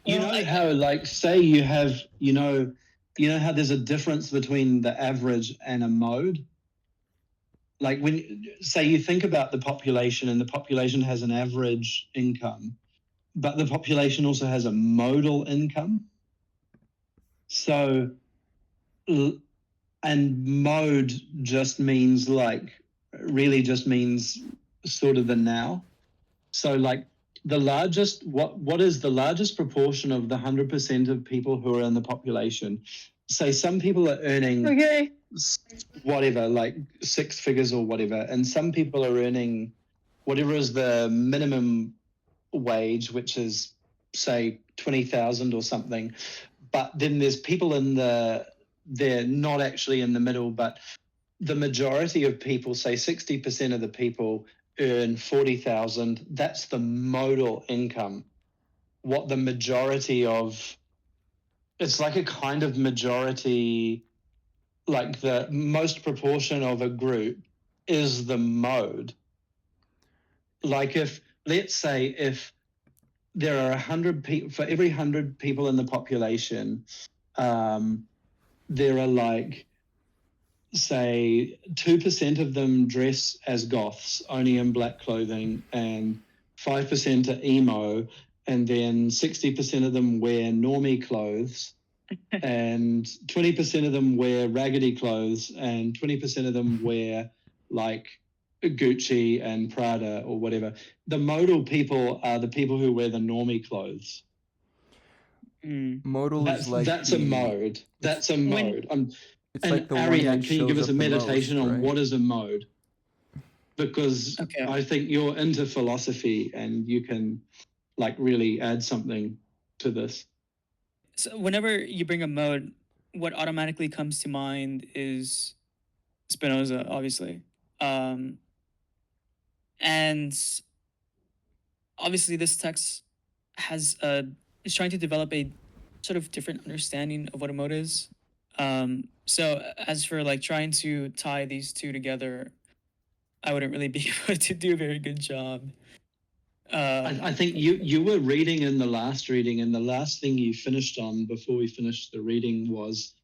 You Well, know how, like, say you have, you know how there's a difference between the average and a mode? Like when, say you think about the population and the population has an average income, but the population also has a modal income. So, and mode just means like, really just means sort of the now. So like the largest, what is the largest proportion of the 100% of people who are in the population? Say some people are earning okay. whatever, like six figures or whatever, and some people are earning whatever is the minimum wage, which is say 20,000 or something. But then there's people they're not actually in the middle, but the majority of people, say 60% of the people, earn 40,000. That's the modal income. What the majority of, it's like a kind of majority, like the most proportion of a group is the mode. Like if, let's say, if there are 100 people, for every 100 people in the population, there are like, say 2% of them dress as goths, only in black clothing, and 5% are emo, and then 60% of them wear normie clothes, and 20% of them wear raggedy clothes, and 20% of them wear like Gucci and Prada or whatever. The modal people are the people who wear the normie clothes. Modal is like That's a mode. That's a mode. It's And like the one Ariad, that can you give shows us a up the meditation most, on right? what is a mode? Because Okay. I think you're into philosophy and you can like really add something to this. So whenever you bring a mode, what automatically comes to mind is Spinoza, obviously. And obviously this text has is trying to develop a sort of different understanding of what a mode is. So as for like trying to tie these two together, I wouldn't really be able to do a very good job. I think you were reading in the last reading, and the last thing you finished on before we finished the reading was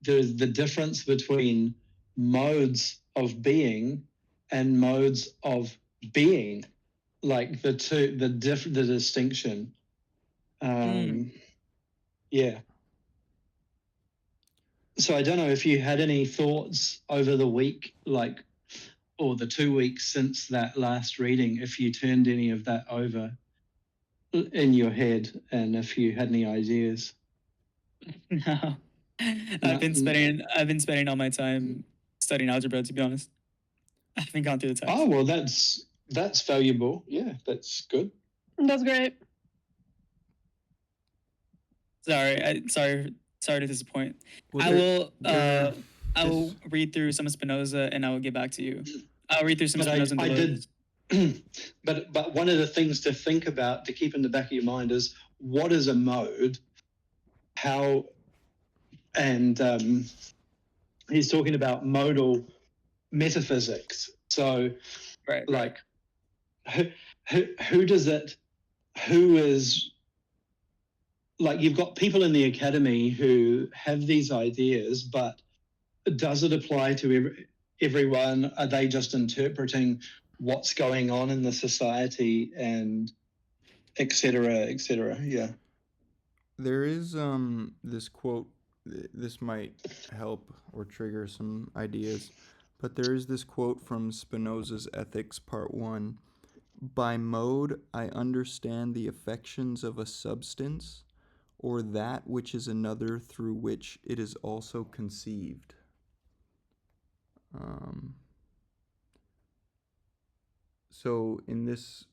there's the difference between modes of being and modes of being, like the distinction. Yeah. So I don't know if you had any thoughts over the week, like, or the 2 weeks since that last reading, if you turned any of that over in your head, and if you had any ideas. No. I've been spending all my time studying algebra, to be honest. I haven't gone through the text. Oh, well, that's valuable. Yeah, that's good. That's great. Sorry to disappoint. I will read through some of Spinoza and I will get back to you. I'll read through some of Spinoza and I Deleuze. did, but one of the things to think about, to keep in the back of your mind, is what is a mode? How, and he's talking about modal metaphysics. So, Right. like, who does it? Who is, like, you've got people in the academy who have these ideas, but does it apply to everyone? Are they just interpreting what's going on in the society, and et cetera, et cetera? Yeah. There is this quote. This might help or trigger some ideas, but there is this quote from Spinoza's Ethics, Part 1. By mode, I understand the affections of a substance, or that which is another through which it is also conceived. So in this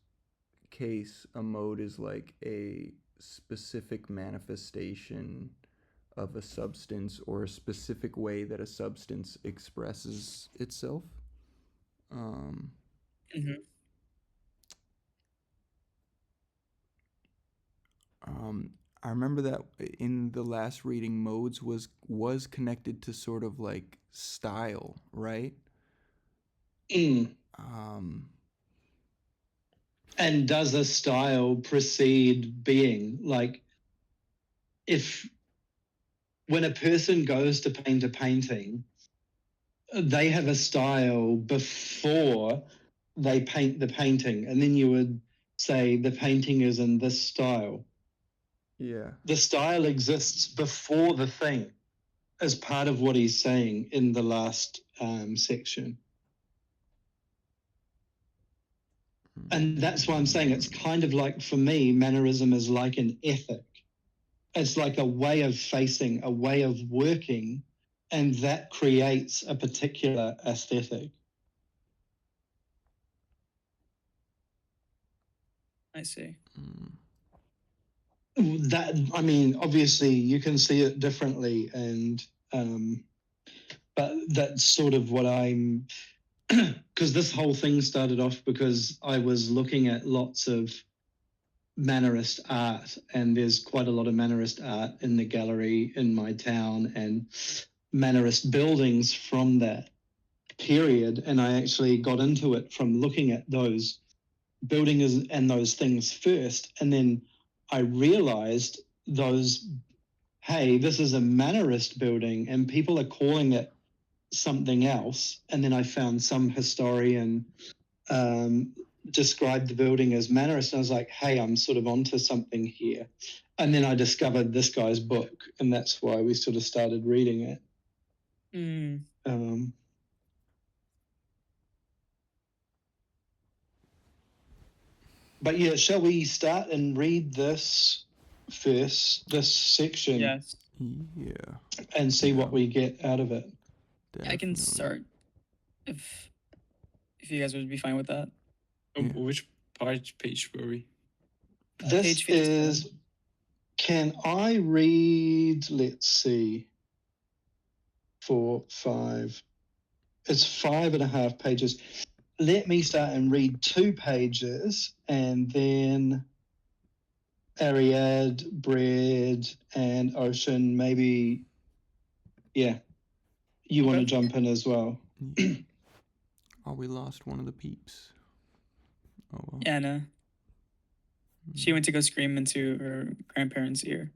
case, a mode is like a specific manifestation of a substance or a specific way that a substance expresses itself. I remember that in the last reading, modes was connected to sort of like style, right? And does a style precede being? Like, if when a person goes to paint a painting, they have a style before they paint the painting, and then you would say the painting is in this style. Yeah. The style exists before the thing, as part of what he's saying in the last section. And that's why I'm saying it's kind of like, for me, Mannerism is like an ethic. It's like a way of facing, a way of working, and that creates a particular aesthetic. I see. That, I mean, obviously you can see it differently, and but that's sort of what I'm, because this whole thing started off because I was looking at lots of Mannerist art, and there's quite a lot of Mannerist art in the gallery in my town, and Mannerist buildings from that period. And I actually got into it from looking at those buildings and those things first, and then I realized those, hey, this is a Mannerist building and people are calling it something else. And then I found some historian described the building as Mannerist, and I was like, hey, I'm sort of onto something here. And then I discovered this guy's book, and that's why we sort of started reading it. But yeah, shall we start and read this first, this section? Yes. Yeah. And see what we get out of it. I can start if you guys would be fine with that. Which page were we? This Page 57. is, can I read, let's see, 4, 5, it's 5.5 pages. Let me start and read 2 pages, and then Ariad, Bread, and Ocean, maybe, yeah, you want to jump in as well. Oh, we lost one of the peeps. Oh, well. Yeah, no. She went to go scream into her grandparents' ear.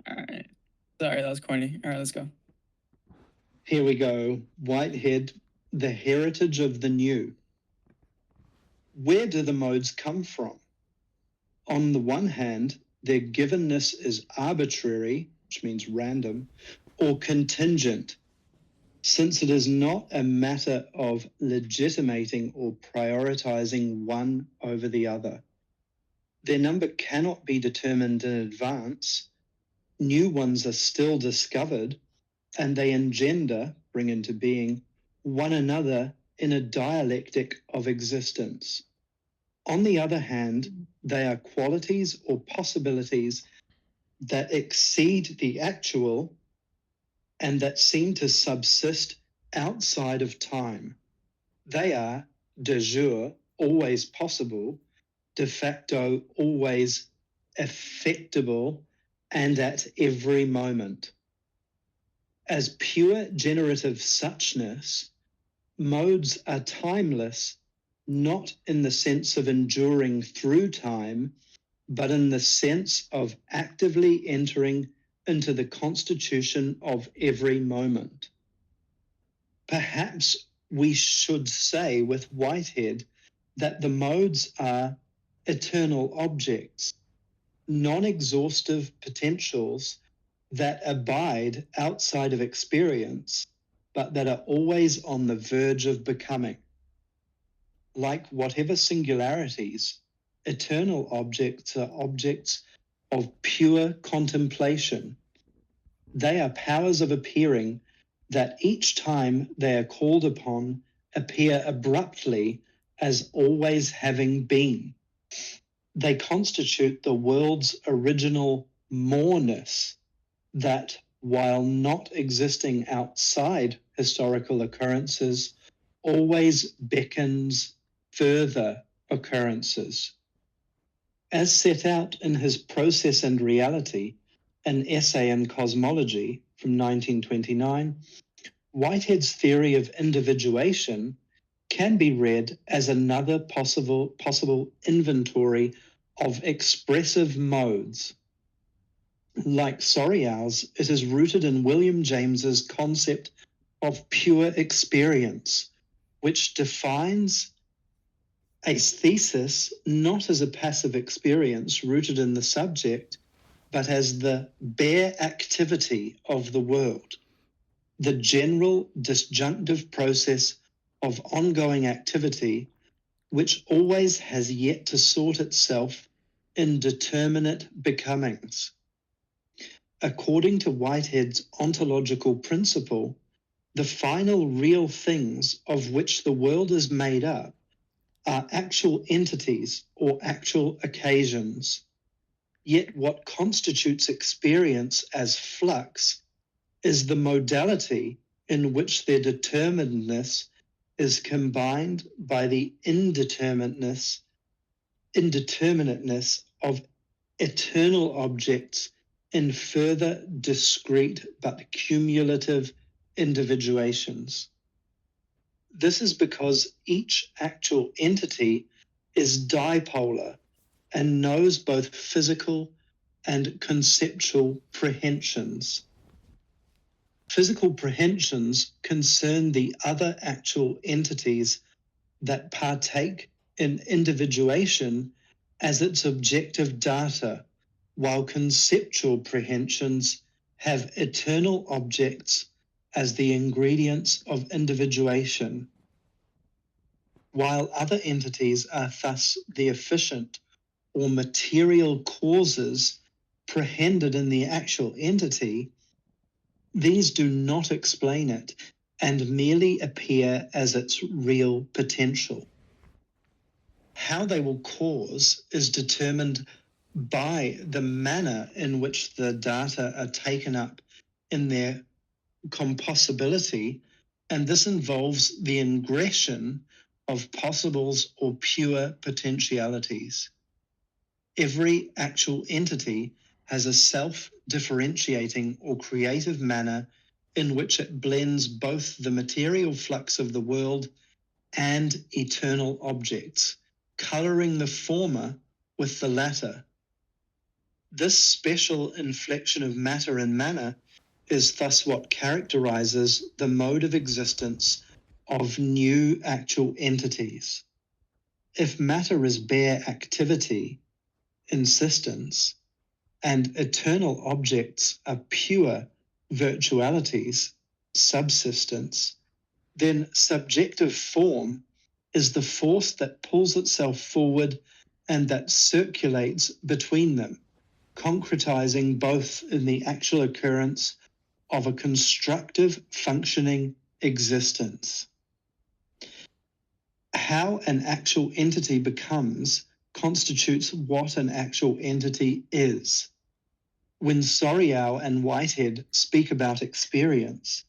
All right. Sorry, that was corny. All right, let's go. Here we go. Whitehead, the heritage of the new. Where do the modes come from? On the one hand, their givenness is arbitrary, which means random, or contingent, since it is not a matter of legitimating or prioritizing one over the other. Their number cannot be determined in advance. New ones are still discovered, and they engender, bring into being, one another in a dialectic of existence. On the other hand, they are qualities or possibilities that exceed the actual and that seem to subsist outside of time. They are, de jure, always possible, de facto, always effectible, and at every moment. As pure generative suchness, modes are timeless, not in the sense of enduring through time, but in the sense of actively entering into the constitution of every moment. Perhaps we should say with Whitehead that the modes are eternal objects, non-exhaustive potentials that abide outside of experience, but that are always on the verge of becoming. Like whatever singularities, eternal objects are objects of pure contemplation. They are powers of appearing that each time they are called upon appear abruptly as always having been. They constitute the world's original moreness that, while not existing outside historical occurrences, always beckons further occurrences. As set out in his Process and Reality, an essay in cosmology from 1929, Whitehead's theory of individuation can be read as another possible inventory of expressive modes. Like Sorial's, it is rooted in William James's concept of pure experience, which defines a thesis not as a passive experience rooted in the subject, but as the bare activity of the world, the general disjunctive process of ongoing activity, which always has yet to sort itself in determinate becomings. According to Whitehead's ontological principle, the final real things of which the world is made up are actual entities or actual occasions. Yet what constitutes experience as flux is the modality in which their determinedness is combined by the indeterminateness of eternal objects in further discrete but cumulative individuations. This is because each actual entity is dipolar and knows both physical and conceptual prehensions. Physical prehensions concern the other actual entities that partake in individuation as its objective data, while conceptual prehensions have eternal objects as the ingredients of individuation. While other entities are thus the efficient or material causes prehended in the actual entity, these do not explain it and merely appear as its real potential. How they will cause is determined by the manner in which the data are taken up in their compossibility, and this involves the ingression of possibles or pure potentialities. Every actual entity has a self-differentiating or creative manner in which it blends both the material flux of the world and eternal objects, coloring the former with the latter. This special inflection of matter and manner is thus what characterizes the mode of existence of new actual entities. If matter is bare activity, insistence, and eternal objects are pure virtualities, subsistence, then subjective form is the force that pulls itself forward and that circulates between them, concretizing both in the actual occurrence of a constructive functioning existence. How an actual entity becomes constitutes what an actual entity is. When Sorial and Whitehead speak about experience,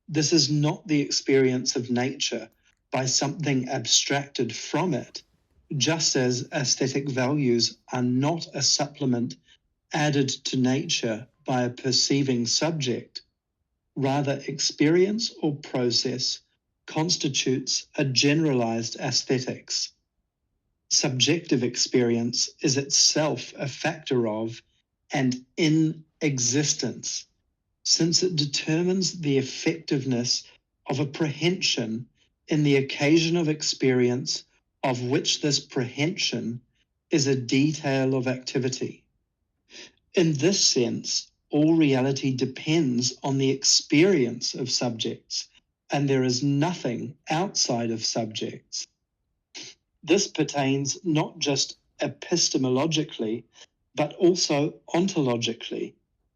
this is not the experience of nature by something abstracted from it, just as aesthetic values are not a supplement added to nature by a perceiving subject. Rather, experience or process constitutes a generalized aesthetics. Subjective experience is itself a factor of and in existence, since it determines the effectiveness of a prehension in the occasion of experience of which this prehension is a detail of activity. In this sense, all reality depends on the experience of subjects, and there is nothing outside of subjects. This pertains not just epistemologically, but also ontologically,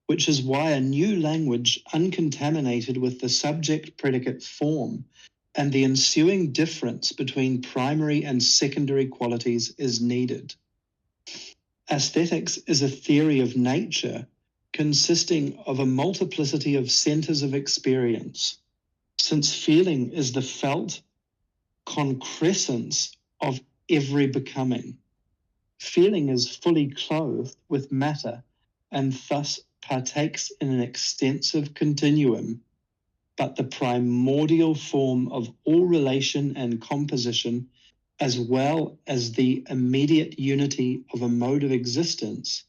which is why a new language uncontaminated with the subject-predicate form and the ensuing difference between primary and secondary qualities is needed. Aesthetics is a theory of nature consisting of a multiplicity of centers of experience, since feeling is the felt concrescence of every becoming. Feeling is fully clothed with matter and thus partakes in an extensive continuum. but the primordial form of all relation and composition, as well as the immediate unity of a mode of existence,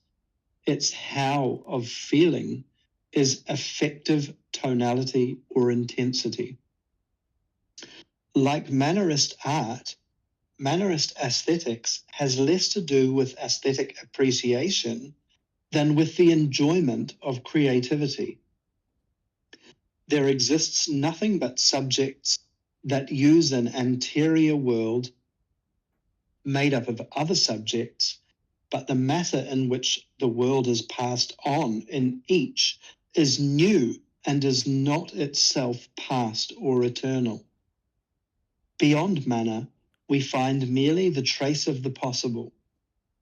its how of feeling, is affective tonality or intensity. Like Mannerist art, Mannerist aesthetics has less to do with aesthetic appreciation than with the enjoyment of creativity. There exists nothing but subjects that use an anterior world made up of other subjects, but the matter in which the world is passed on in each is new and is not itself past or eternal. Beyond manner, we find merely the trace of the possible,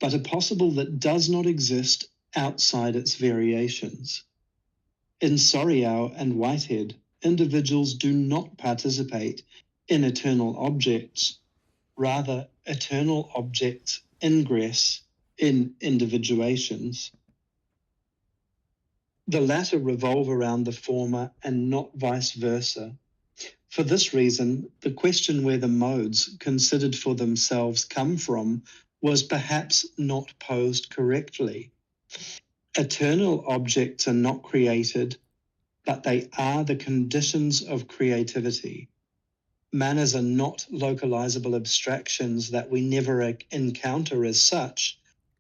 but a possible that does not exist outside its variations. In Soriao and Whitehead, individuals do not participate in eternal objects, rather eternal objects ingress in individuations. The latter revolve around the former and not vice versa. For this reason, the question where the modes considered for themselves come from was perhaps not posed correctly. Eternal objects are not created, but they are the conditions of creativity. Manners are not localizable abstractions that we never encounter as such,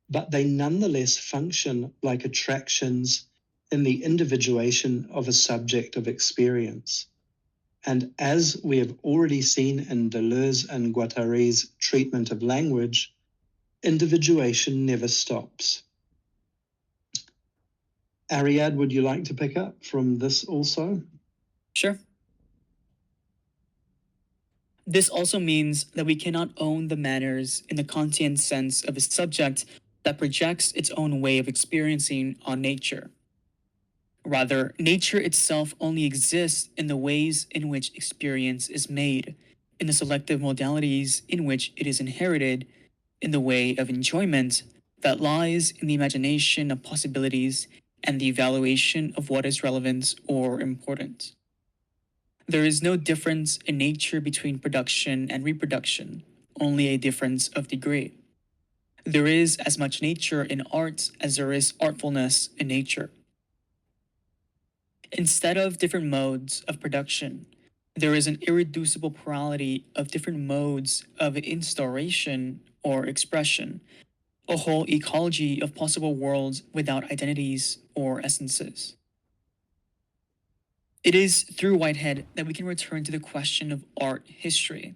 but they nonetheless function like attractions in the individuation of a subject of experience. And as we have already seen in Deleuze and Guattari's treatment of language, individuation never stops. Ariad, would you like to pick up from this also? Sure. This also means that we cannot own the manners in the Kantian sense of a subject that projects its own way of experiencing on nature. Rather, nature itself only exists in the ways in which experience is made, in the selective modalities in which it is inherited, in the way of enjoyment that lies in the imagination of possibilities and the evaluation of what is relevant or important. There is no difference in nature between production and reproduction, only a difference of degree. There is as much nature in art as there is artfulness in nature. Instead of different modes of production, there is an irreducible plurality of different modes of instauration or expression, a whole ecology of possible worlds without identities or essences. It is through Whitehead that we can return to the question of art history.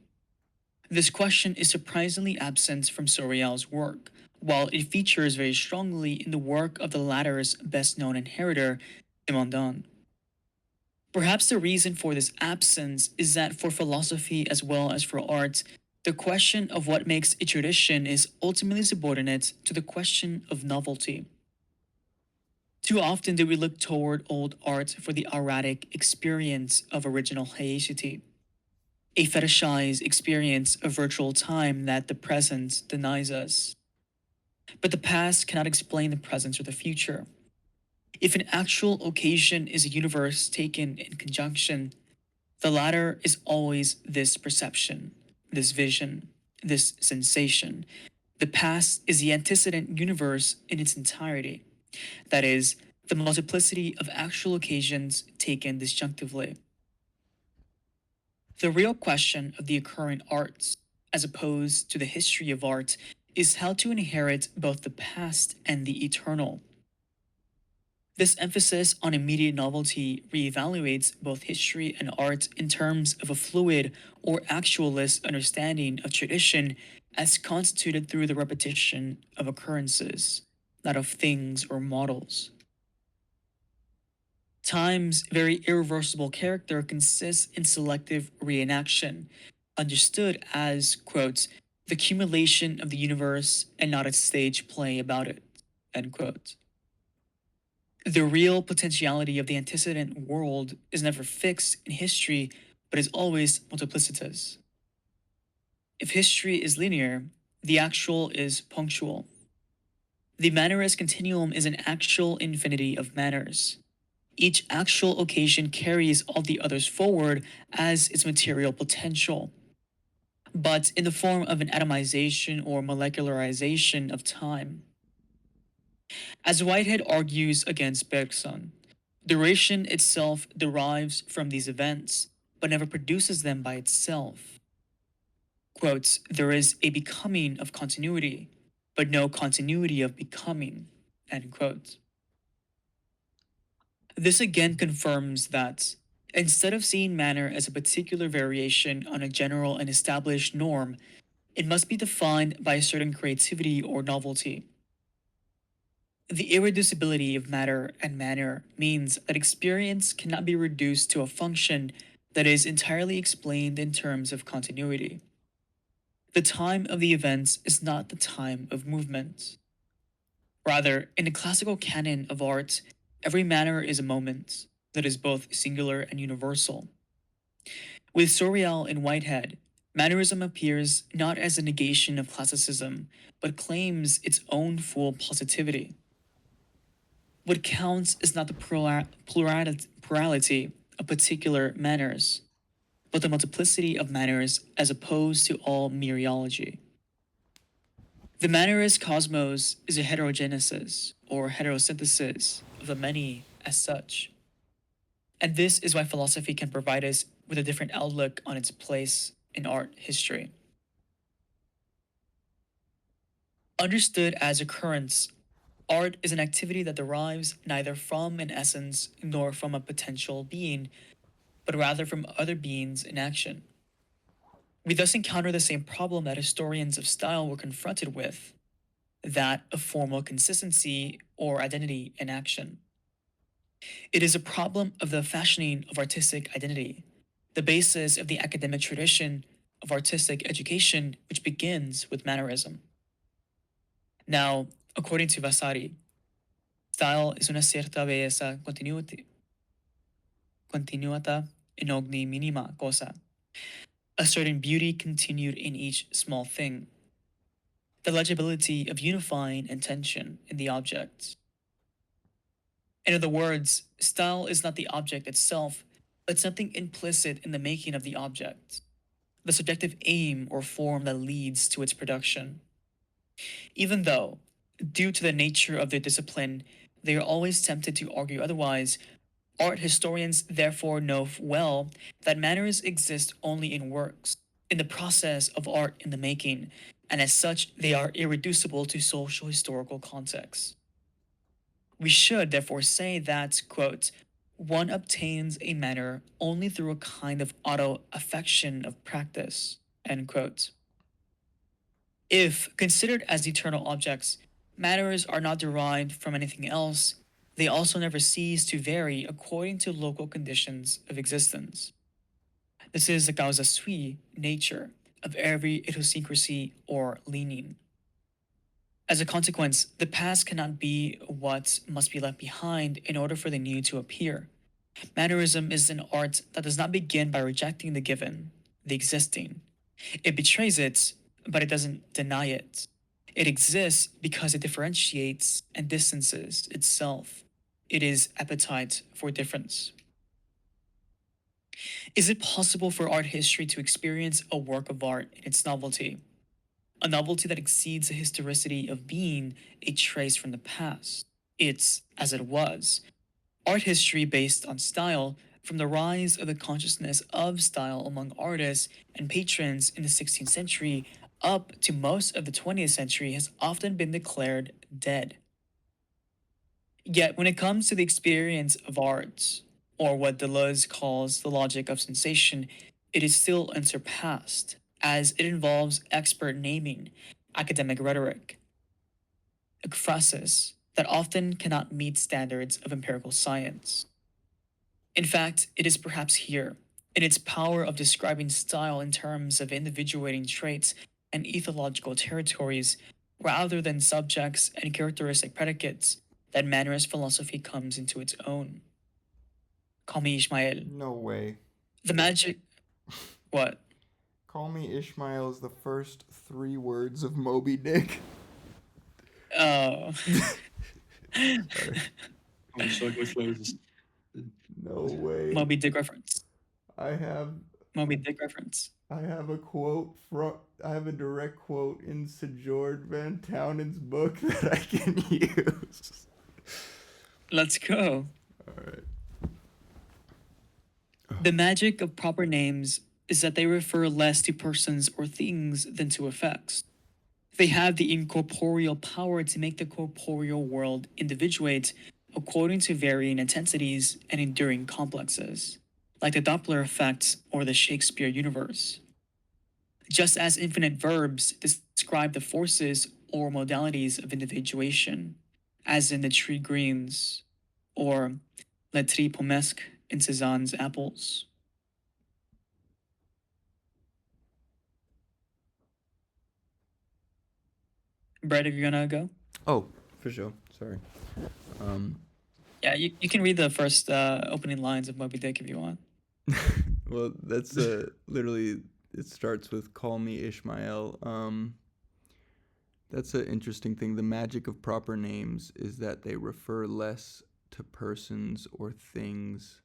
This question is surprisingly absent from Sorial's work, while it features very strongly in the work of the latter's best-known inheritor, Simondon. Perhaps the reason for this absence is that for philosophy as well as for art, the question of what makes a tradition is ultimately subordinate to the question of novelty. Too often do we look toward old art for the erratic experience of original haecity, a fetishized experience of virtual time that the present denies us. But the past cannot explain the present or the future. If an actual occasion is a universe taken in conjunction, the latter is always this perception, this vision, this sensation. The past is the antecedent universe in its entirety, that is, the multiplicity of actual occasions taken disjunctively. The real question of the occurrent arts, as opposed to the history of art, is how to inherit both the past and the eternal. This emphasis on immediate novelty reevaluates both history and art in terms of a fluid or actualist understanding of tradition as constituted through the repetition of occurrences, not of things or models. Time's very irreversible character consists in selective reenaction, understood as, quote, the accumulation of the universe and not a stage play about it, end quote. The real potentiality of the antecedent world is never fixed in history, but is always multiplicitous. If history is linear, the actual is punctual. The mannerist continuum is an actual infinity of manners. each actual occasion carries all the others forward as its material potential, but in the form of an atomization or molecularization of time. As Whitehead argues against Bergson, duration itself derives from these events, but never produces them by itself. Quotes, there is a becoming of continuity, but no continuity of becoming, end quote. This again confirms that, instead of seeing manner as a particular variation on a general and established norm, it must be defined by a certain creativity or novelty. The irreducibility of matter and manner means that experience cannot be reduced to a function that is entirely explained in terms of continuity. The time of the events is not the time of movement. Rather, in the classical canon of art, every manner is a moment that is both singular and universal. With Sorial and Whitehead, Mannerism appears not as a negation of classicism, but claims its own full positivity. What counts is not the plurality of particular manners, but the multiplicity of manners as opposed to all mereology. The mannerist cosmos is a heterogenesis or heterosynthesis of the many as such. And this is why philosophy can provide us with a different outlook on its place in art history. Understood as occurrence, art is an activity that derives neither from an essence nor from a potential being, but rather from other beings in action. We thus encounter the same problem that historians of style were confronted with, that of formal consistency or identity in action. It is a problem of the fashioning of artistic identity, the basis of the academic tradition of artistic education, which begins with Mannerism. Now, according to Vasari, style is una cierta belleza continuata in ogni minima cosa, a certain beauty continued in each small thing, the legibility of unifying intention in the objects. In other words, style is not the object itself, but something implicit in the making of the object, the subjective aim or form that leads to its production. Even though, due to the nature of their discipline, they are always tempted to argue otherwise, art historians therefore know well that manners exist only in works, in the process of art in the making, and as such they are irreducible to social historical contexts. We should therefore say that, quote, one obtains a manner only through a kind of auto-affection of practice, end quote. If considered as eternal objects, manners are not derived from anything else, they also never cease to vary according to local conditions of existence. This is the causa sui, nature, of every idiosyncrasy or leaning. As a consequence, the past cannot be what must be left behind in order for the new to appear. Mannerism is an art that does not begin by rejecting the given, the existing. It betrays it, but it doesn't deny it. It exists because it differentiates and distances itself. It is appetite for difference. Is it possible for art history to experience a work of art in its novelty? A novelty that exceeds the historicity of being a trace from the past. It's, as it was, art history based on style, from the rise of the consciousness of style among artists and patrons in the 16th century up to most of the 20th century, has often been declared dead. Yet, when it comes to the experience of art, or what Deleuze calls the logic of sensation, it is still unsurpassed, as it involves expert naming, academic rhetoric, ekphrasis that often cannot meet standards of empirical science. In fact, it is perhaps here, in its power of describing style in terms of individuating traits and ethological territories, rather than subjects and characteristic predicates, that mannerist philosophy comes into its own. Call me Ishmael. No way. The magic. What? Call Me Ishmael is the first 3 words of Moby Dick. Oh. Sorry. I'm struggling with clothes. No way. Moby Dick reference. I have Moby Dick reference. I have a quote from I have a direct quote in Sir George Van Townen's book that I can use. Let's go. All right. The magic of proper names is that they refer less to persons or things than to effects. They have the incorporeal power to make the corporeal world individuate according to varying intensities and enduring complexes, like the Doppler effect or the Shakespeare universe. Just as infinite verbs describe the forces or modalities of individuation, as in the tree greens or le tri pommesque in Cézanne's apples. Brett, if you're gonna go? Oh, for sure. Sorry. Yeah, you can read the first opening lines of Moby Dick if you want. Well, that's literally it starts with "Call me Ishmael." That's an interesting thing. The magic of proper names is that they refer less to persons or things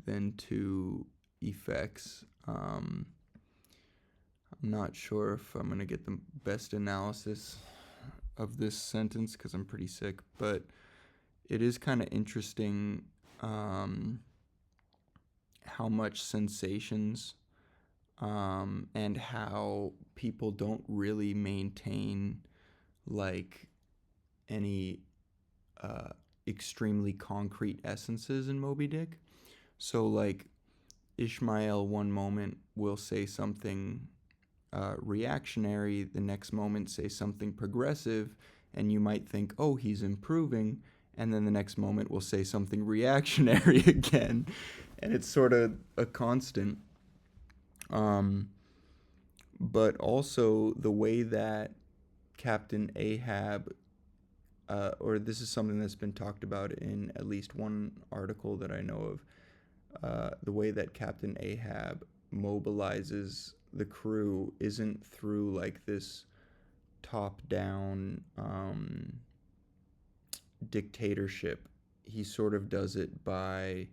than to effects. I'm not sure if I'm gonna get the best analysis of this sentence because I'm pretty sick, but it is kind of interesting how much sensations and how people don't really maintain like any extremely concrete essences in Moby Dick. So like Ishmael one moment will say something reactionary, the next moment say something progressive, and you might think, oh, he's improving, and then the next moment will say something reactionary again, and it's sort of a constant. But also the way that Captain Ahab, or this is something that's been talked about in at least one article that I know of, the way that Captain Ahab mobilizes the crew isn't through like this top-down dictatorship. He sort of does it by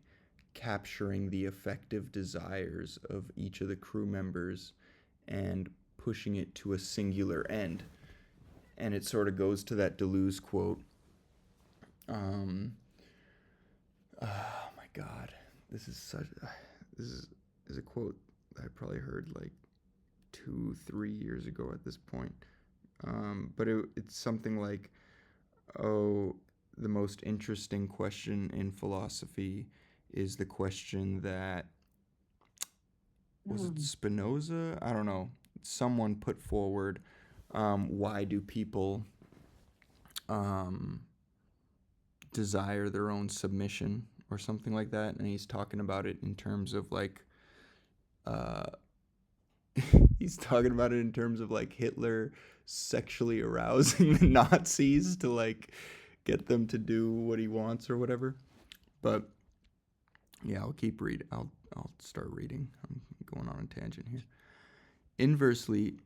capturing the affective desires of each of the crew members and pushing it to a singular end. And it sort of goes to that Deleuze quote. Oh my God, this is a quote I probably heard like 2-3 years ago at this point. But it's something like, oh, the most interesting question in philosophy is the question that, was it Spinoza? I don't know. Someone put forward, why do people desire their own submission or something like that? And he's talking about it in terms of like, he's talking about it in terms of like Hitler sexually arousing the Nazis to like get them to do what he wants or whatever. But yeah, I'll keep reading. I'll start reading. I'm going on a tangent here. Inversely,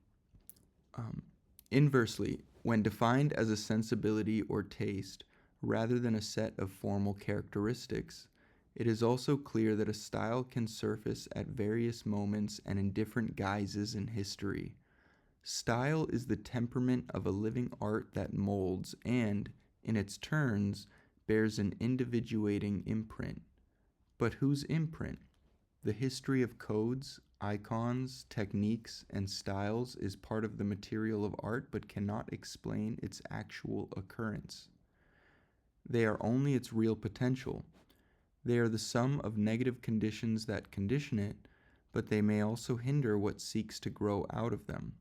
when defined as a sensibility or taste rather than a set of formal characteristics, it is also clear that a style can surface at various moments and in different guises in history. Style is the temperament of a living art that molds and, in its turns, bears an individuating imprint. But whose imprint? The history of codes, icons, techniques, and styles is part of the material of art but cannot explain its actual occurrence. They are only its real potential. They are the sum of negative conditions that condition it, but they may also hinder what seeks to grow out of them.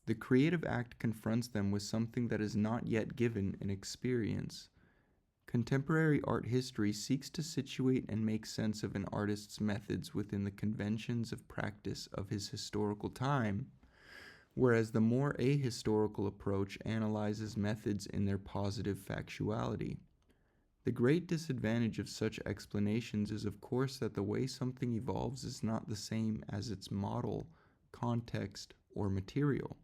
The creative act confronts them with something that is not yet given in experience. Contemporary art history seeks to situate and make sense of an artist's methods within the conventions of practice of his historical time, whereas the more ahistorical approach analyzes methods in their positive factuality. The great disadvantage of such explanations is, of course, that the way something evolves is not the same as its model, context, or material.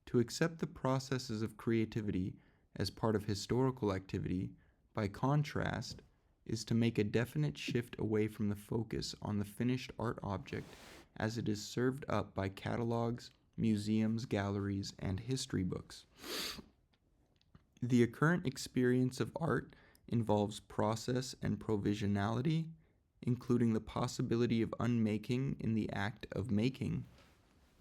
To accept the processes of creativity as part of historical activity, by contrast, is to make a definite shift away from the focus on the finished art object as it is served up by catalogs, museums, galleries, and history books. The occurrent experience of art involves process and provisionality, including the possibility of unmaking in the act of making.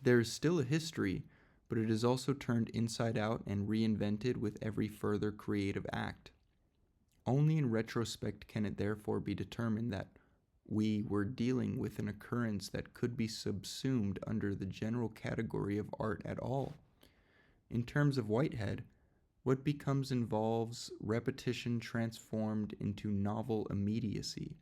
There is still a history, but it is also turned inside out and reinvented with every further creative act. Only in retrospect can it therefore be determined that we were dealing with an occurrence that could be subsumed under the general category of art at all. In terms of Whitehead, what becomes involves repetition transformed into novel immediacy,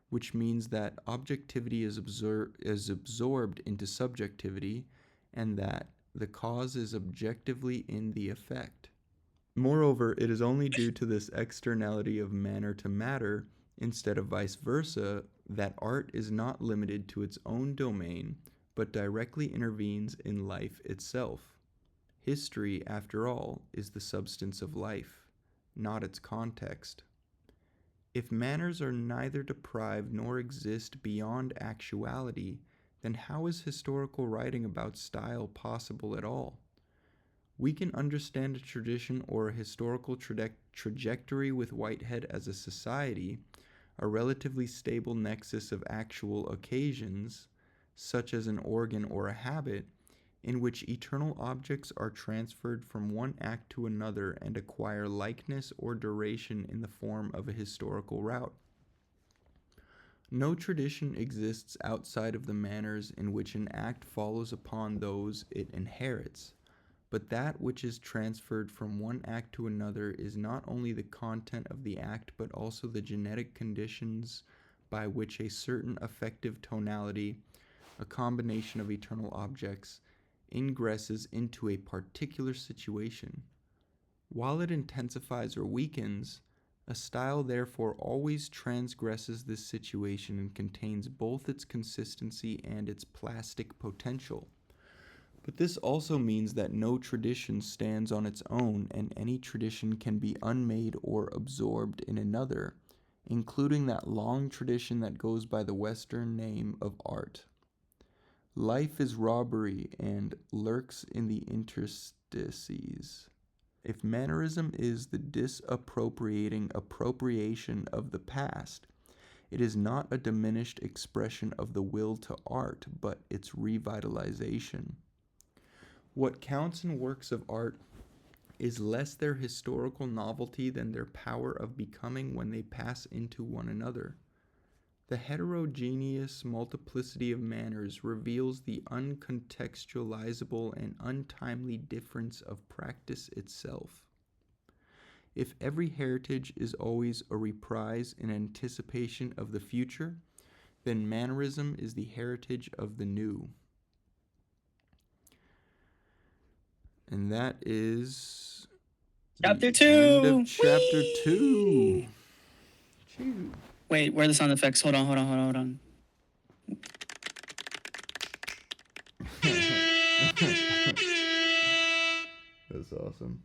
which means that objectivity is absorbed into subjectivity, and that the cause is objectively in the effect. Moreover, it is only due to this externality of manner to matter, instead of vice versa, that art is not limited to its own domain, but directly intervenes in life itself. History, after all, is the substance of life, not its context. If manners are neither deprived nor exist beyond actuality, then how is historical writing about style possible at all? We can understand a tradition or a historical trajectory with Whitehead as a society, a relatively stable nexus of actual occasions, such as an organ or a habit, in which eternal objects are transferred from one act to another and acquire likeness or duration in the form of a historical route. No tradition exists outside of the manners in which an act follows upon those it inherits, but that which is transferred from one act to another is not only the content of the act but also the genetic conditions by which a certain affective tonality, a combination of eternal objects, ingresses into a particular situation. While it intensifies or weakens, a style therefore always transgresses this situation and contains both its consistency and its plastic potential. But this also means that no tradition stands on its own, and any tradition can be unmade or absorbed in another, including that long tradition that goes by the Western name of art. Life is robbery and lurks in the interstices. If Mannerism is the disappropriating appropriation of the past, it is not a diminished expression of the will to art, but its revitalization. What counts in works of art is less their historical novelty than their power of becoming when they pass into one another. The heterogeneous multiplicity of manners reveals the uncontextualizable and untimely difference of practice itself. If every heritage is always a reprise in anticipation of the future, then Mannerism is the heritage of the new. And that is Chapter the end 2. of chapter Whee! 2. Wait, where are the sound effects? Hold on. That's awesome.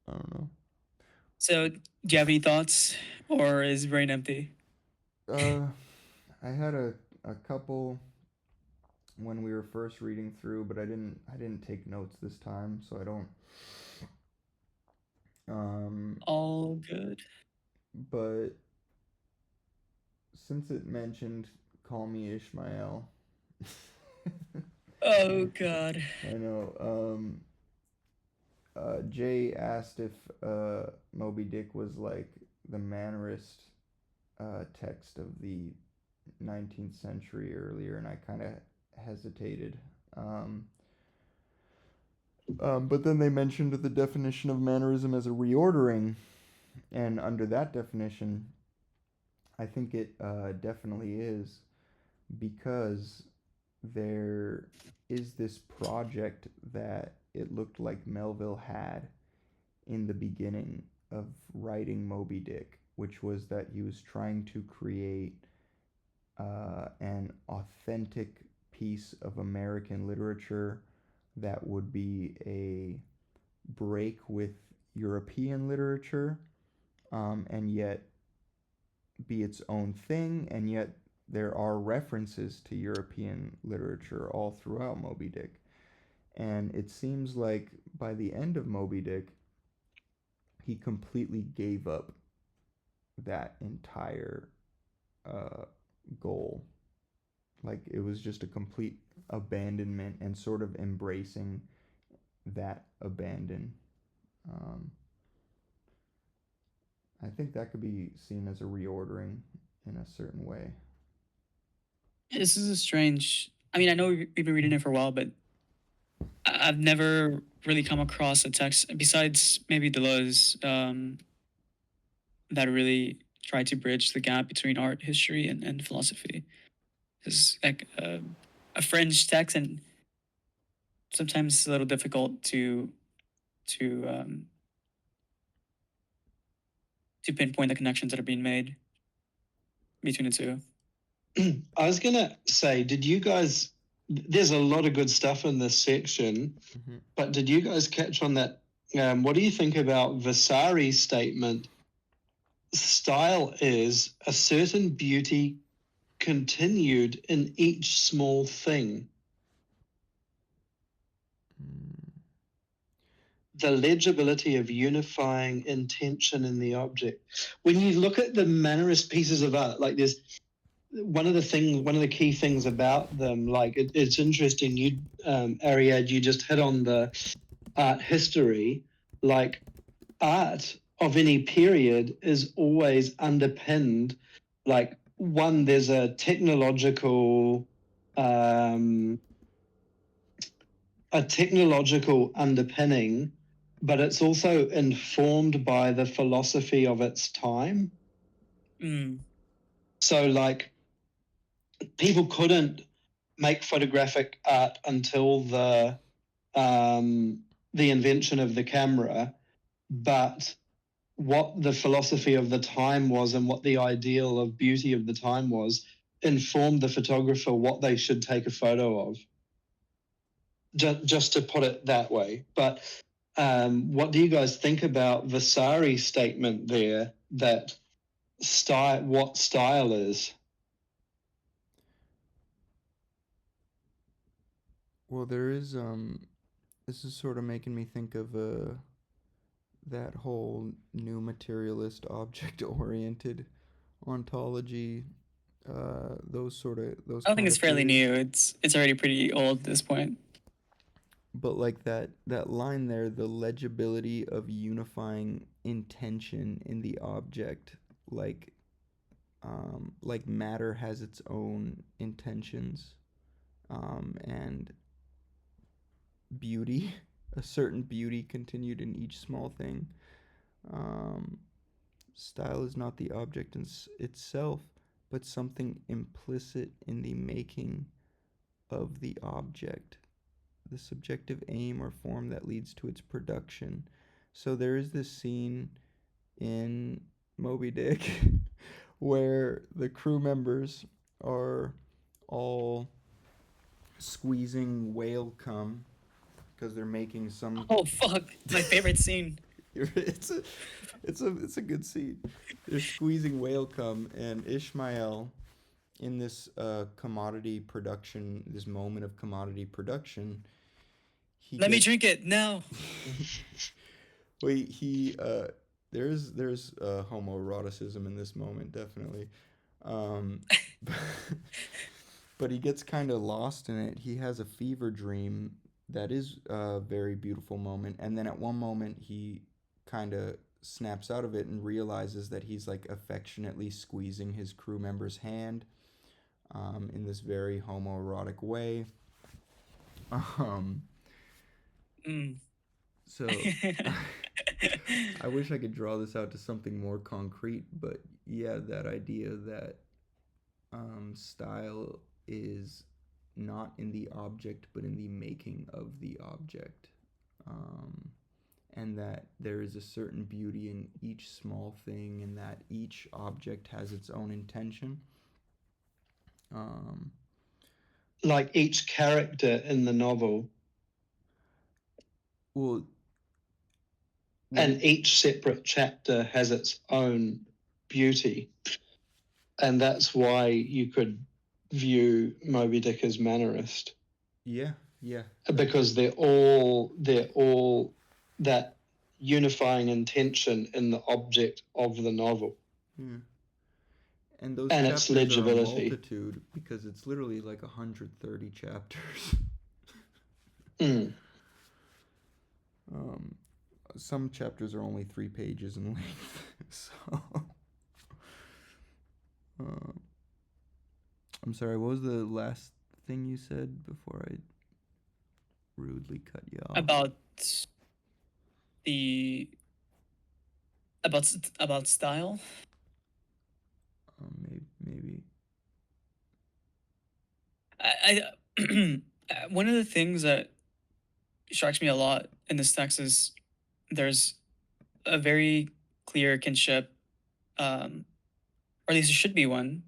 I don't know. So, do you have any thoughts, or is brain empty? I had a couple when we were first reading through, but I didn't take notes this time, so I don't. All good. But since it mentioned "Call Me Ishmael," Oh God. I know. Jay asked if Moby Dick was like the Mannerist text of the 19th century earlier, and I kind of hesitated. But then they mentioned the definition of Mannerism as a reordering, and under that definition, I think it definitely is, because there is this project that it looked like Melville had in the beginning of writing Moby Dick, which was that he was trying to create an authentic piece of American literature that would be a break with European literature, and yet be its own thing, and yet there are references to European literature all throughout Moby Dick. And it seems like by the end of Moby Dick, he completely gave up that entire goal. Like it was just a complete abandonment and sort of embracing that abandon. Um, I think that could be seen as a reordering in a certain way. This is a strange. I mean, I know we've been reading it for a while, but I've never really come across a text besides maybe Deleuze that really tried to bridge the gap between art history and philosophy. It's like a fringe text, and sometimes it's a little difficult to um, to pinpoint the connections that are being made between the two. I was gonna say, did you guys? There's a lot of good stuff in this section, but did you guys catch on that? What do you think about Vasari's statement? Style is a certain beauty continued in each small thing. The legibility of unifying intention in the object. When you look at the Mannerist pieces of art, like there's one of the key things about them, like it's interesting. You, Ariad, you just hit on the art history. Like art of any period is always underpinned. Like one, there's a technological underpinning, but it's also informed by the philosophy of its time. So like people couldn't make photographic art until the invention of the camera, but what the philosophy of the time was and what the ideal of beauty of the time was informed the photographer what they should take a photo of. Just to put it that way. But what do you guys think about Vasari's statement there that what style is? Well, there is this is sort of making me think of that whole new materialist object oriented ontology, those I don't think it's fairly theories. new. It's already pretty old at this point. But like that line there, the legibility of unifying intention in the object, like matter has its own intentions, and beauty, a certain beauty continued in each small thing. Um, Style is not the object itself, but something implicit in the making of the object, the subjective aim or form that leads to its production. So there is this scene in Moby Dick where the crew members are all squeezing whale cum because they're making some. Oh fuck! My favorite scene. it's a good scene. They're squeezing whale cum, and Ishmael, in this commodity production, this moment of commodity production, Let me drink it now. Wait, there's homoeroticism in this moment, definitely. Um, but he gets kind of lost in it. He has a fever dream that is a very beautiful moment, and then at one moment he kind of snaps out of it and realizes that he's like affectionately squeezing his crew member's hand, in this very homoerotic way. So I wish I could draw this out to something more concrete, but yeah, that idea that style is not in the object but in the making of the object, and that there is a certain beauty in each small thing, and that each object has its own intention. Like each character in the novel. Well, and each separate chapter has its own beauty. and that's why you could view Moby Dick as Mannerist, Yeah, yeah. because they're all that unifying intention in the object of the novel Yeah. And those and its chapters are a legibility. multitude because it's literally like 130 chapters. Mm. Some chapters are only 3 pages in length. So, I'm sorry, what was the last thing you said before I rudely cut you off? About the about style. Maybe. I one of the things that strikes me a lot in this text is there's a very clear kinship, or at least there should be one.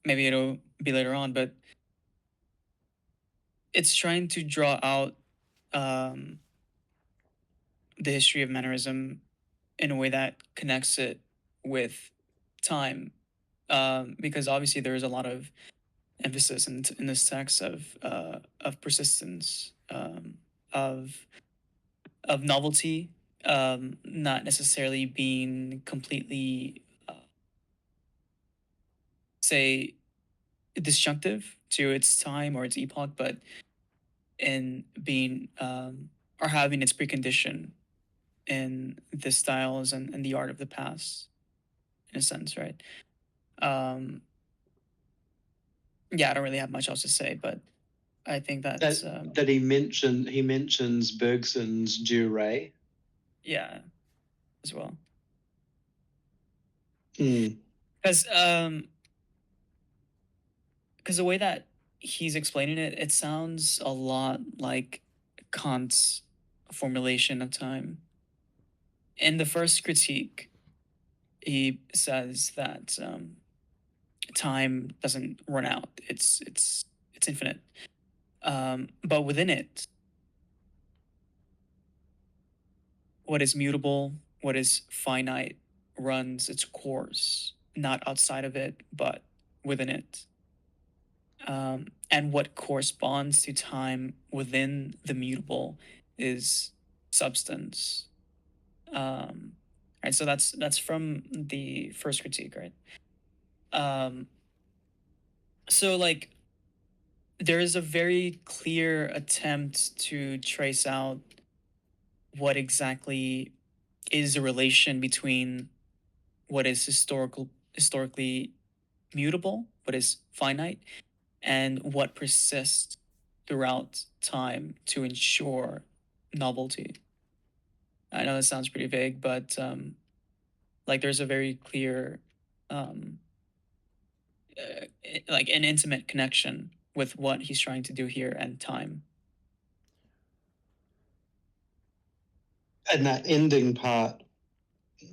Maybe it'll be later on, but it's trying to draw out um, the history of Mannerism in a way that connects it with time, because obviously there is a lot of emphasis in this text of persistence, of novelty, not necessarily being completely, say, disjunctive to its time or its epoch, but in being or having its precondition in the styles and the art of the past, in a sense, right? Um, yeah, I don't really have much else to say, but I think that's That he mentions Bergson's Durée. yeah, as well. Mm. Because the way that he's explaining it, it sounds a lot like Kant's formulation of time. In the first critique, he says that time doesn't run out; it's infinite. But within it, what is mutable, what is finite, runs its course, not outside of it, but within it. And what corresponds to time within the mutable is substance. Right, so that's from the first critique, right? So like there is a very clear attempt to trace out what exactly is the relation between what is historically mutable, what is finite, and what persists throughout time to ensure novelty. I know that sounds pretty vague, but like there's a very clear, um, like an intimate connection with what he's trying to do here and time. And that ending part,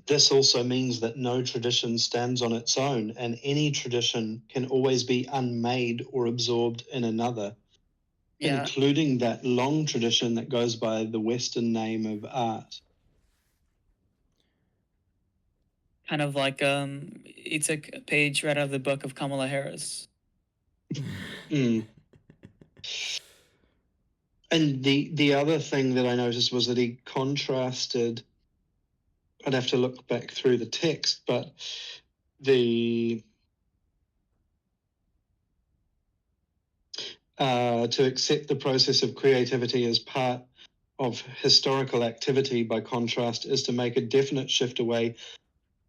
this also means that no tradition stands on its own, and any tradition can always be unmade or absorbed in another, Yeah, including that long tradition that goes by the Western name of art. kind of like he took a page right out of the book of Kamala Harris. Mm. And the other thing that I noticed was that he contrasted, I'd have to look back through the text, but to accept the process of creativity as part of historical activity, by contrast, is to make a definite shift away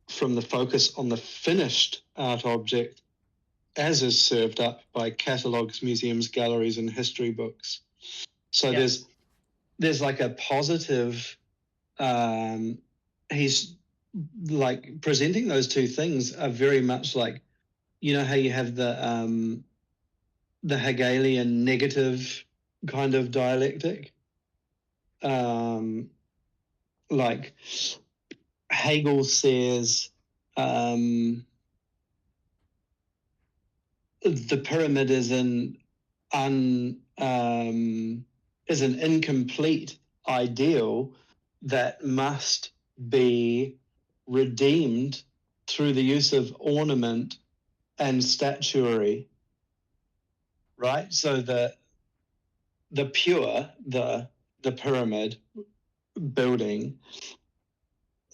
from the focus on the finished art object as is served up by catalogues, museums, galleries, and history books. So Yeah. there's like a positive, he's like presenting those two things are very much like, you know how you have the Hegelian negative kind of dialectic, like Hegel says, the pyramid is is an incomplete ideal that must be redeemed through the use of ornament and statuary, right? So the pure, the pyramid building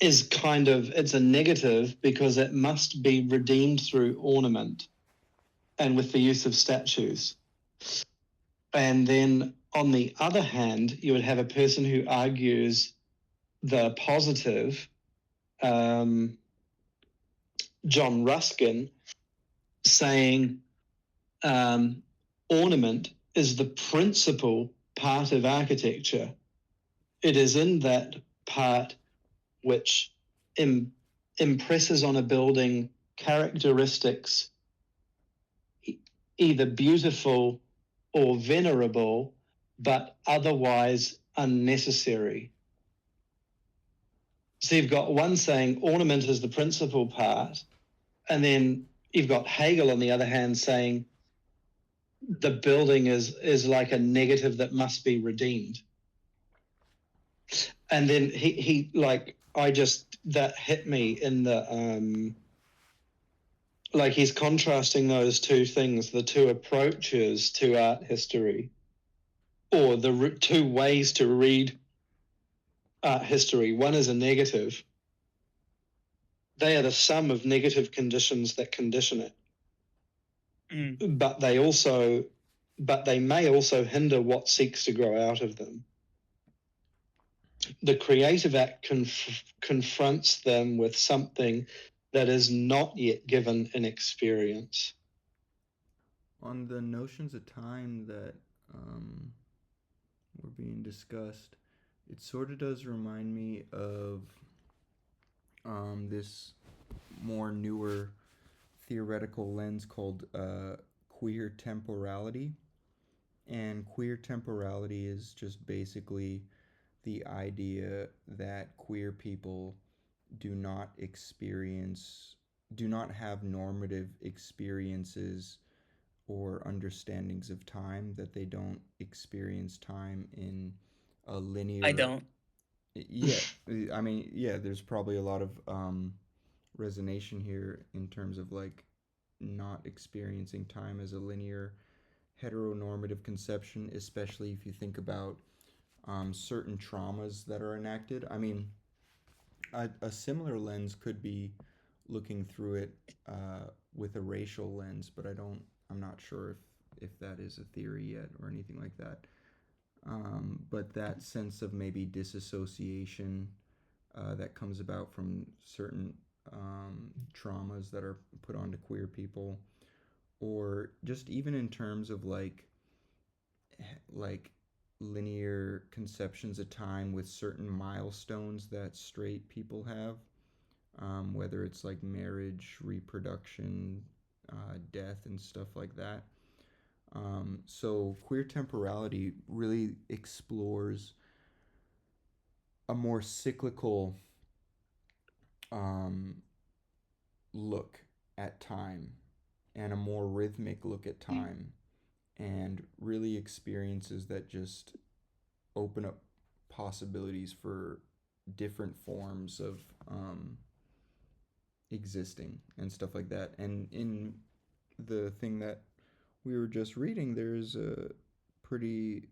is kind of, it's a negative because it must be redeemed through ornament and with the use of statues. And then on the other hand, you would have a person who argues the positive, John Ruskin, saying ornament is the principal part of architecture. It is in that part which impresses on a building characteristics either beautiful or venerable, but otherwise unnecessary. So you've got one saying ornament is the principal part, and then you've got Hegel on the other hand saying the building is like a negative that must be redeemed. And then he like, I just, that hit me in the like he's contrasting those two things, the two approaches to art history, or the two ways to read art history. One is a negative. They are the sum of negative conditions that condition it. But they may also hinder what seeks to grow out of them. The creative act confronts them with something that is not yet given in experience. On the notions of time that were being discussed, it sort of does remind me of this more newer theoretical lens called queer temporality. And queer temporality is just basically the idea that queer people do not have normative experiences or understandings of time, that they don't experience time in a linear. I don't. Yeah, I mean, yeah, there's probably a lot of resonation here in terms of like not experiencing time as a linear heteronormative conception, especially if you think about certain traumas that are enacted. I mean, a similar lens could be looking through it with a racial lens, but I'm not sure if that is a theory yet or anything like that. But that sense of maybe disassociation that comes about from certain traumas that are put onto queer people, or just even in terms of like linear conceptions of time with certain milestones that straight people have, whether it's like marriage, reproduction, death, and stuff like that. So queer temporality really explores a more cyclical look at time and a more rhythmic look at time, and really experiences that just open up possibilities for different forms of existing and stuff like that. And in the thing that we were just reading, there's a pretty,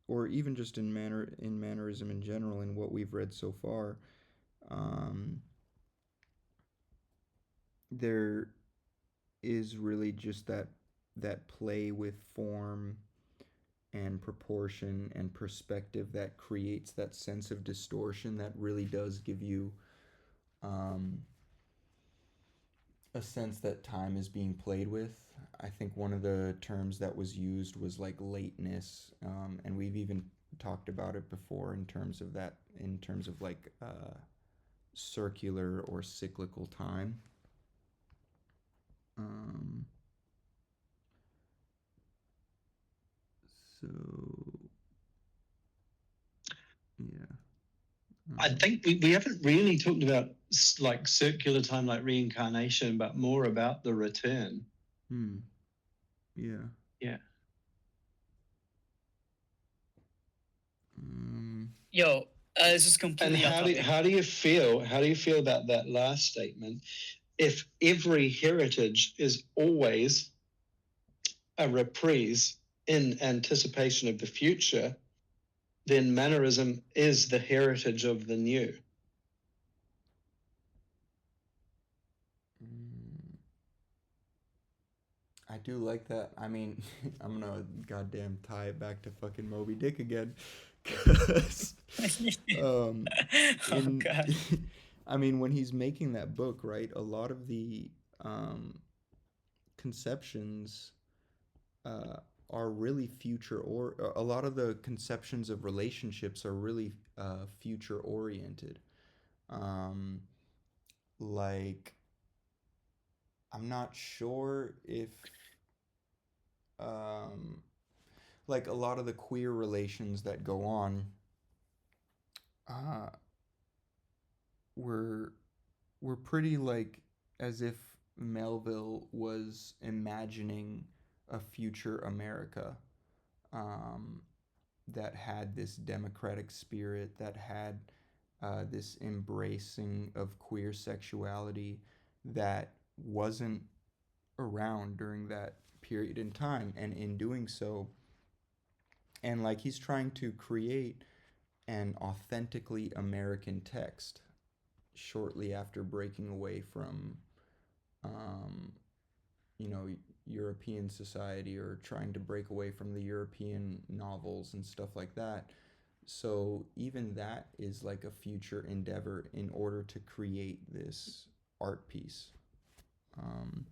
or even just in mannerism in general, in what we've read so far, there is really just that play with form and proportion and perspective that creates that sense of distortion that really does give you a sense that time is being played with. I think one of the terms that was used was like lateness, and we've even talked about it before in terms of that, in terms of like circular or cyclical time. So yeah. I think we haven't really talked about like circular time, like reincarnation, but more about the return. Yeah. Yeah. Yo, this is And completely off topic. how do you feel? How do you feel about that last statement? if every heritage is always a reprise in anticipation of the future, then Mannerism is the heritage of the new. I do like that. I mean, I'm gonna goddamn tie it back to fucking Moby Dick again, cause um, Oh in god. I mean, when he's making that book, right, a lot of the um, conceptions uh, are really future, or a lot of the conceptions of relationships are really future oriented. Um, like, I'm not sure if um, like a lot of the queer relations that go on uh, were were pretty like as if Melville was imagining a future America um, that had this democratic spirit, that had this embracing of queer sexuality that wasn't around during that period in time. And in doing so, and like he's trying to create an authentically American text shortly after breaking away from, um, you know, European society, or trying to break away from the European novels and stuff like that. So even that is like a future endeavor in order to create this art piece. Um,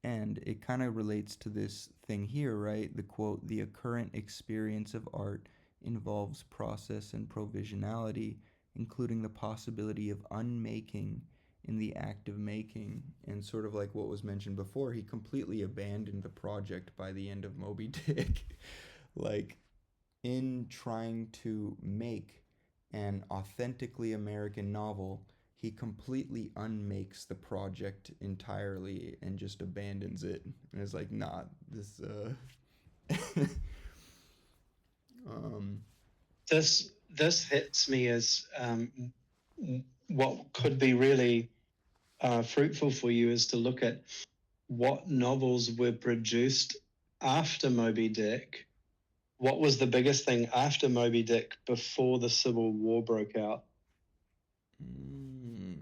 and it kind of relates to this thing here, right? The quote, the occurrent experience of art involves process and provisionality, including the possibility of unmaking in the act of making. And sort of like what was mentioned before, he completely abandoned the project by the end of Moby Dick. Like, in trying to make an authentically American novel, he completely unmakes the project entirely and just abandons it and is like, nah, this um This hits me as what could be really fruitful for you is to look at what novels were produced after Moby Dick. What was the biggest thing after Moby Dick before the Civil War broke out? mm,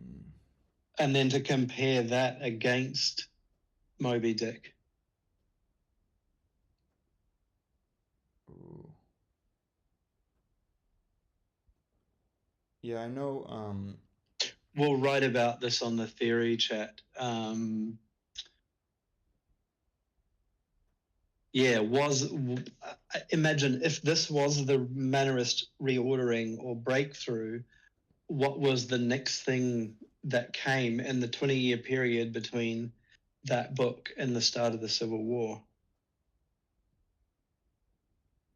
And then to compare that against Moby Dick. ooh. Yeah, I know We'll write about this on the theory chat. Yeah, imagine if this was the Mannerist reordering or breakthrough, what was the next thing that came in the 20-year period between that book and the start of the Civil War?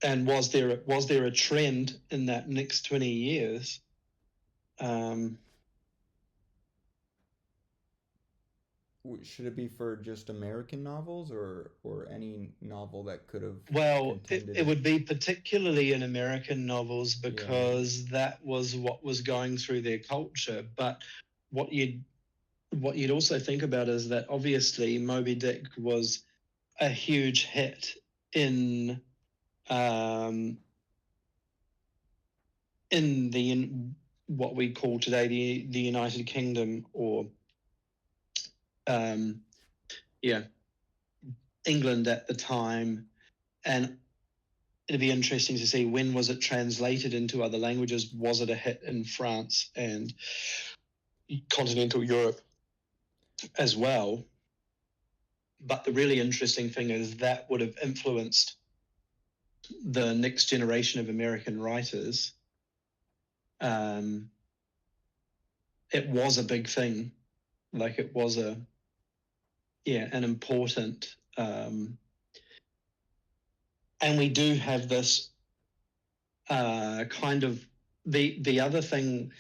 And was there a trend in that next 20 years? should it be for just American novels, or any novel that could have Well, contended it at, would be particularly in American novels yeah. because that was what was going through their culture. But what you'd also think about is that obviously Moby Dick was a huge hit in um, in what we call today the United Kingdom, or um, yeah, England at the time. And it'd be interesting to see, when was it translated into other languages? Was it a hit in France and continental Europe as well? But the really interesting thing is that would have influenced the next generation of American writers. It was a big thing. Like, it was an important, and we do have this kind of, the other thing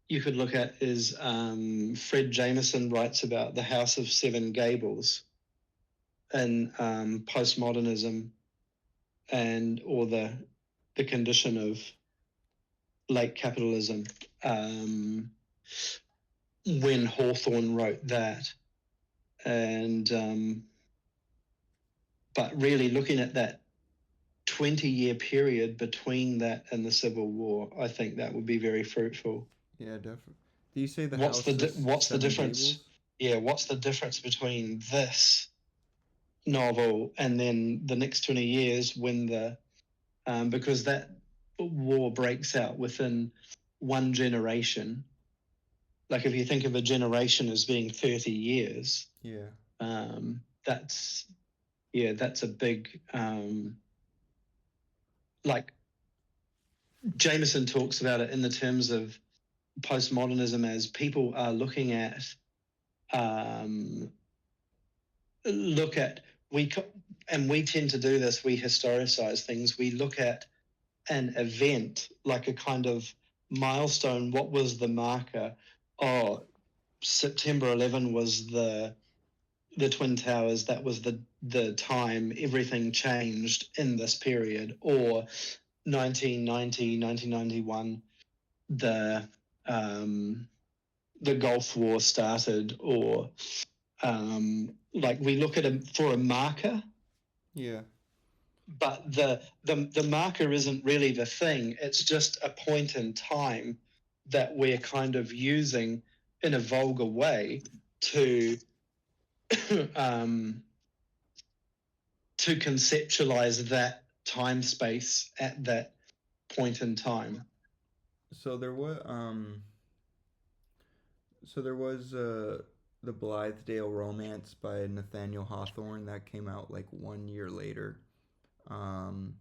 you could look at is, Fred Jameson writes about the House of Seven Gables and postmodernism, or the condition of late capitalism. Um, when Hawthorne wrote that. And but really looking at that 20-year period between that and the Civil War, I think that would be very fruitful. Yeah, definitely. Do you say the What's house the of what's the Seven difference? Gables? Yeah, what's the difference between this novel and then the next 20 years when the because that war breaks out within one generation. Like if you think of a generation as being 30 years, Yeah. that's a big like Jameson talks about it in the terms of postmodernism as people are looking at um, look at we and we tend to do this. We historicize things. We look at an event like a kind of milestone. What was the marker? Oh, September 11 was the Twin Towers. That was the time everything changed in this period. Or 1990, 1991, the Gulf War started. Or like we look at it for a marker, Yeah. but the marker isn't really the thing. It's just a point in time that we're kind of using in a vulgar way to to conceptualize that time space at that point in time. So there was the Blithedale Romance by Nathaniel Hawthorne that came out like 1 year later. Um,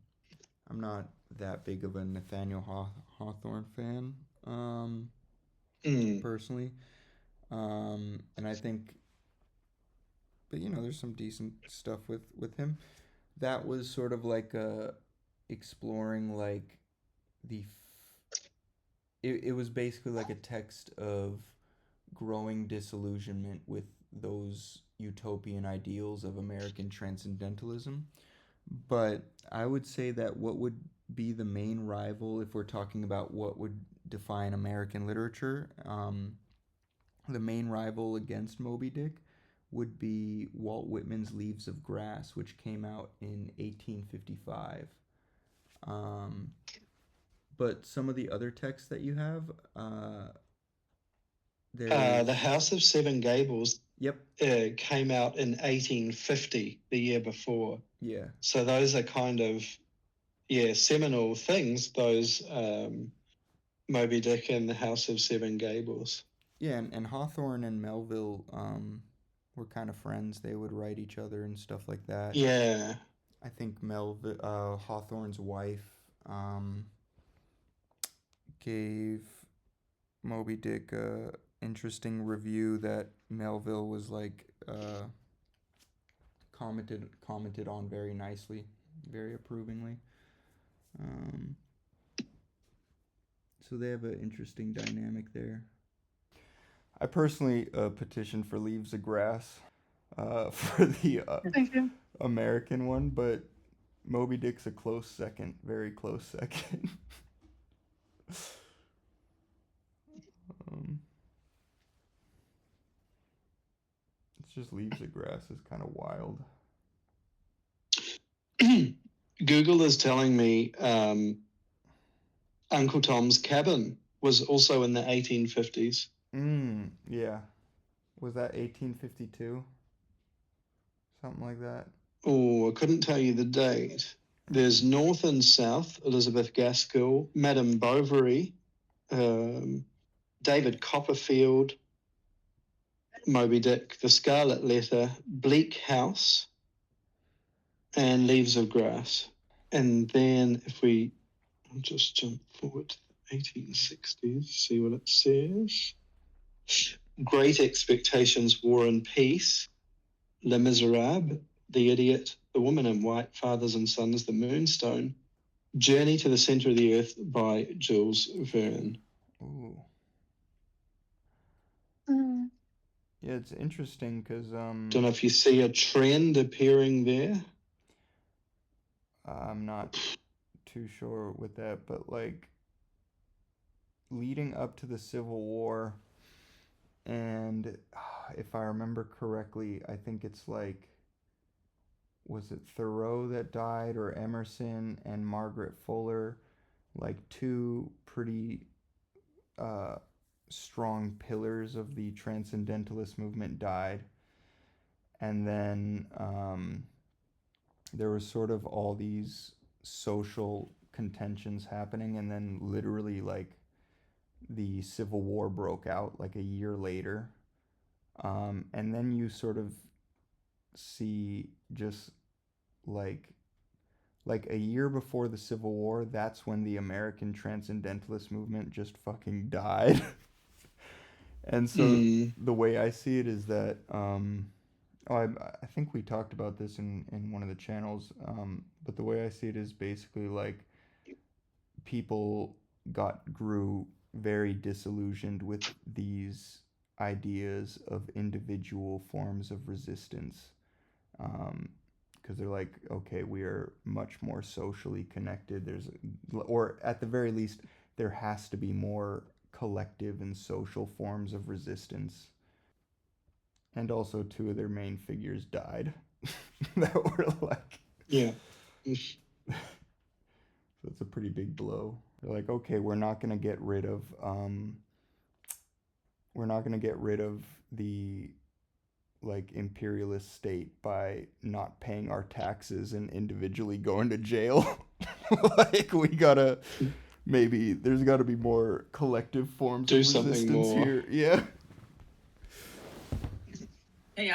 I'm not that big of a Nathaniel Hawthorne fan, personally. And I think, but there's some decent stuff with him. That was sort of like exploring like the. It was basically like a text of growing disillusionment with those utopian ideals of American transcendentalism. But I would say that what would be the main rival, if we're talking about what would define American literature, the main rival against Moby Dick would be Walt Whitman's Leaves of Grass, which came out in 1855. Um, but some of the other texts that you have, there's. The House of Seven Gables Yep. Came out in 1850, the year before. Yeah. So those are kind of seminal things. Those Moby Dick and the House of Seven Gables. Yeah, and Hawthorne and Melville were kind of friends. They would write each other and stuff like that. Yeah. I think Hawthorne's wife gave Moby Dick a interesting review that Melville was like commented on very nicely, very approvingly. So they have an interesting dynamic there. I personally petitioned for Leaves of Grass for the American one, but Moby Dick's a close second, very close second. It's just Leaves of Grass is kind of wild. Google is telling me Uncle Tom's Cabin was also in the 1850s. Yeah. Was that 1852? Something like that. Oh, I couldn't tell you the date. There's North and South, Elizabeth Gaskell, Madame Bovary, David Copperfield, Moby Dick, The Scarlet Letter, Bleak House, and Leaves of Grass. And then if we just jump forward to the 1860s, see what it says. Great Expectations, War and Peace, Les Miserables, The Idiot, The Woman in White, Fathers and Sons, The Moonstone, Journey to the Center of the Earth by Jules Verne. Ooh. Yeah, it's interesting because Don't know if you see a trend appearing there. I'm not too sure with that, but like leading up to the Civil War and if I remember correctly, I think it's like, was it Thoreau that died, or Emerson and Margaret Fuller, like two pretty strong pillars of the Transcendentalist movement died. And then there was sort of all these social contentions happening, and then literally like the Civil War broke out like a year later. And then you sort of see just like a year before the Civil War, that's when the American Transcendentalist movement just fucking died. And so the way I see it is that I think we talked about this in one of the channels, but the way I see it is basically like people grew very disillusioned with these ideas of individual forms of resistance, because they're like, okay, we are much more socially connected. Or at the very least, there has to be more collective and social forms of resistance. And also, two of their main figures died that were like, Yeah. so it's a pretty big blow. They're like, okay, we're not gonna get rid of the like imperialist state by not paying our taxes and individually going to jail. Like, we gotta, maybe there's got to be more collective forms Do of something resistance more. here. Yeah. Hey,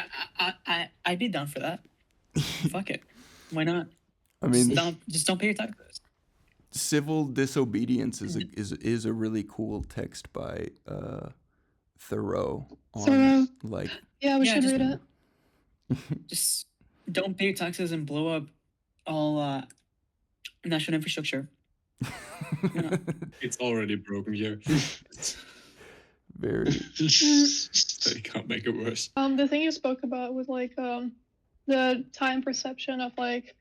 I'd be down for that. Fuck it. Why not? I mean, Just don't pay your taxes. Civil Disobedience is a really cool text by Thoreau on like Yeah, we should read it. Just don't pay your taxes and blow up all national infrastructure. It's already broken here. very. So you can't make it worse. The thing you spoke about with like the time perception of like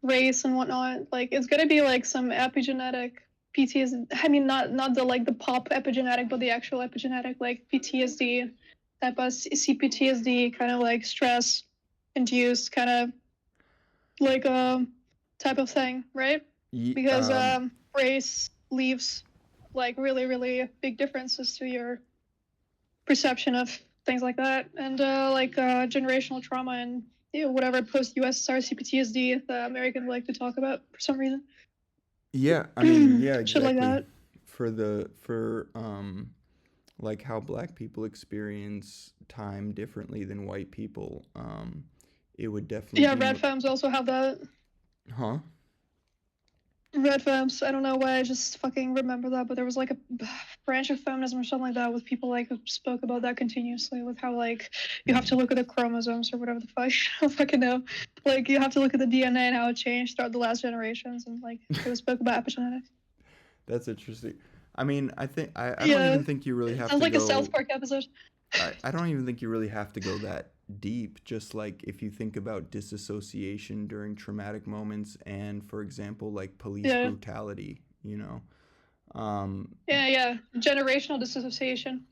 race and whatnot, like it's gonna be like some epigenetic PTSD. I mean, not the like the pop epigenetic, but the actual epigenetic, like PTSD type of CPTSD, kind of like stress induced kind of like type of thing, right? Because race leaves like really big differences to your perception of things like that, and like generational trauma and whatever post USSR CPTSD the Americans like to talk about for some reason. Yeah, I mean, yeah, exactly. Shit like that. For like how black people experience time differently than white people, it would definitely Yeah, be red femmes also have that. Huh? Red femmes, I don't know why I just fucking remember that, but there was like a branch of feminism or something like that with people like who spoke about that continuously, with how like you have to look at the chromosomes or whatever the fuck. I don't fucking know. Like you have to look at the DNA and how it changed throughout the last generations, and like it spoke about epigenetics. That's interesting. I mean, I think I don't Yeah. even think you really have Sounds to like go. a South Park episode. I don't even think you really have to go that deep. Just like if you think about disassociation during traumatic moments, and for example, like police Yeah. brutality, you know. Yeah. Generational disassociation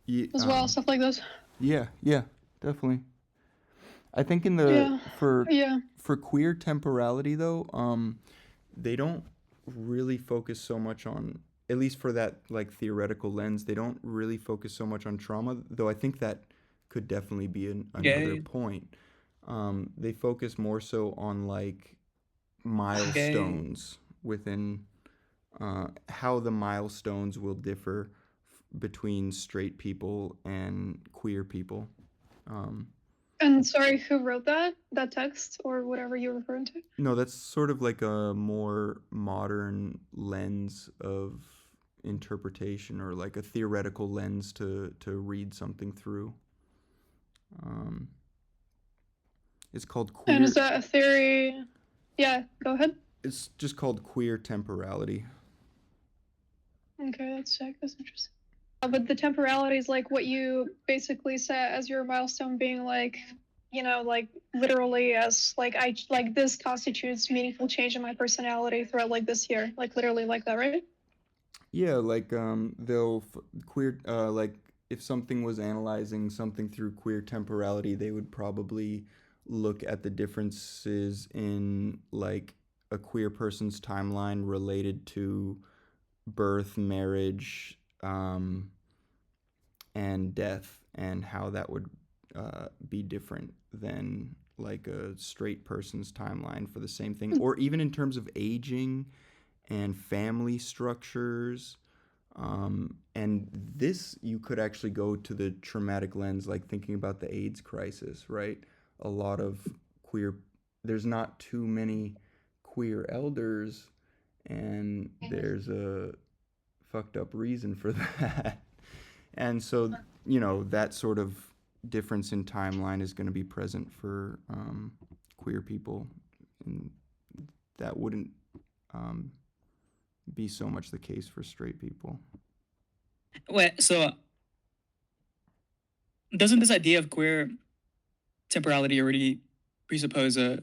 as well, stuff like this. Yeah, definitely. I think in the Yeah. for queer temporality though, they don't really focus so much on, at least for that like theoretical lens, they don't really focus so much on trauma, though I think that could definitely be another point. They focus more so on like milestones within how the milestones will differ between straight people and queer people. And sorry, who wrote that text or whatever you're referring to? No, that's sort of like a more modern lens of interpretation, or like a theoretical lens to read something through. It's called queer. And is that a theory? Yeah, go ahead. It's just called queer temporality. Okay, that's sick. That's interesting. But the temporality is like what you basically set as your milestone, being like, like literally as like this constitutes meaningful change in my personality throughout like this year, like literally like that, right? Yeah, like they'll queer like if something was analyzing something through queer temporality, they would probably look at the differences in like a queer person's timeline related to birth, marriage, and death, and how that would be different than like a straight person's timeline for the same thing, or even in terms of aging and family structures. And this, you could actually go to the traumatic lens, like thinking about the AIDS crisis, right? A lot of queer, there's not too many queer elders, and there's a fucked up reason for that. And so, that sort of difference in timeline is going to be present for queer people, and that wouldn't be so much the case for straight people. Wait, so doesn't this idea of queer temporality already presuppose a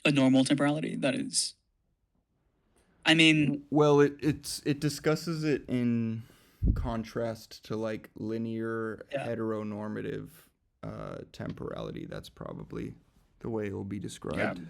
normal temporality? That is, I mean, well, it discusses it in contrast to like linear heteronormative temporality. That's probably the way it will be described.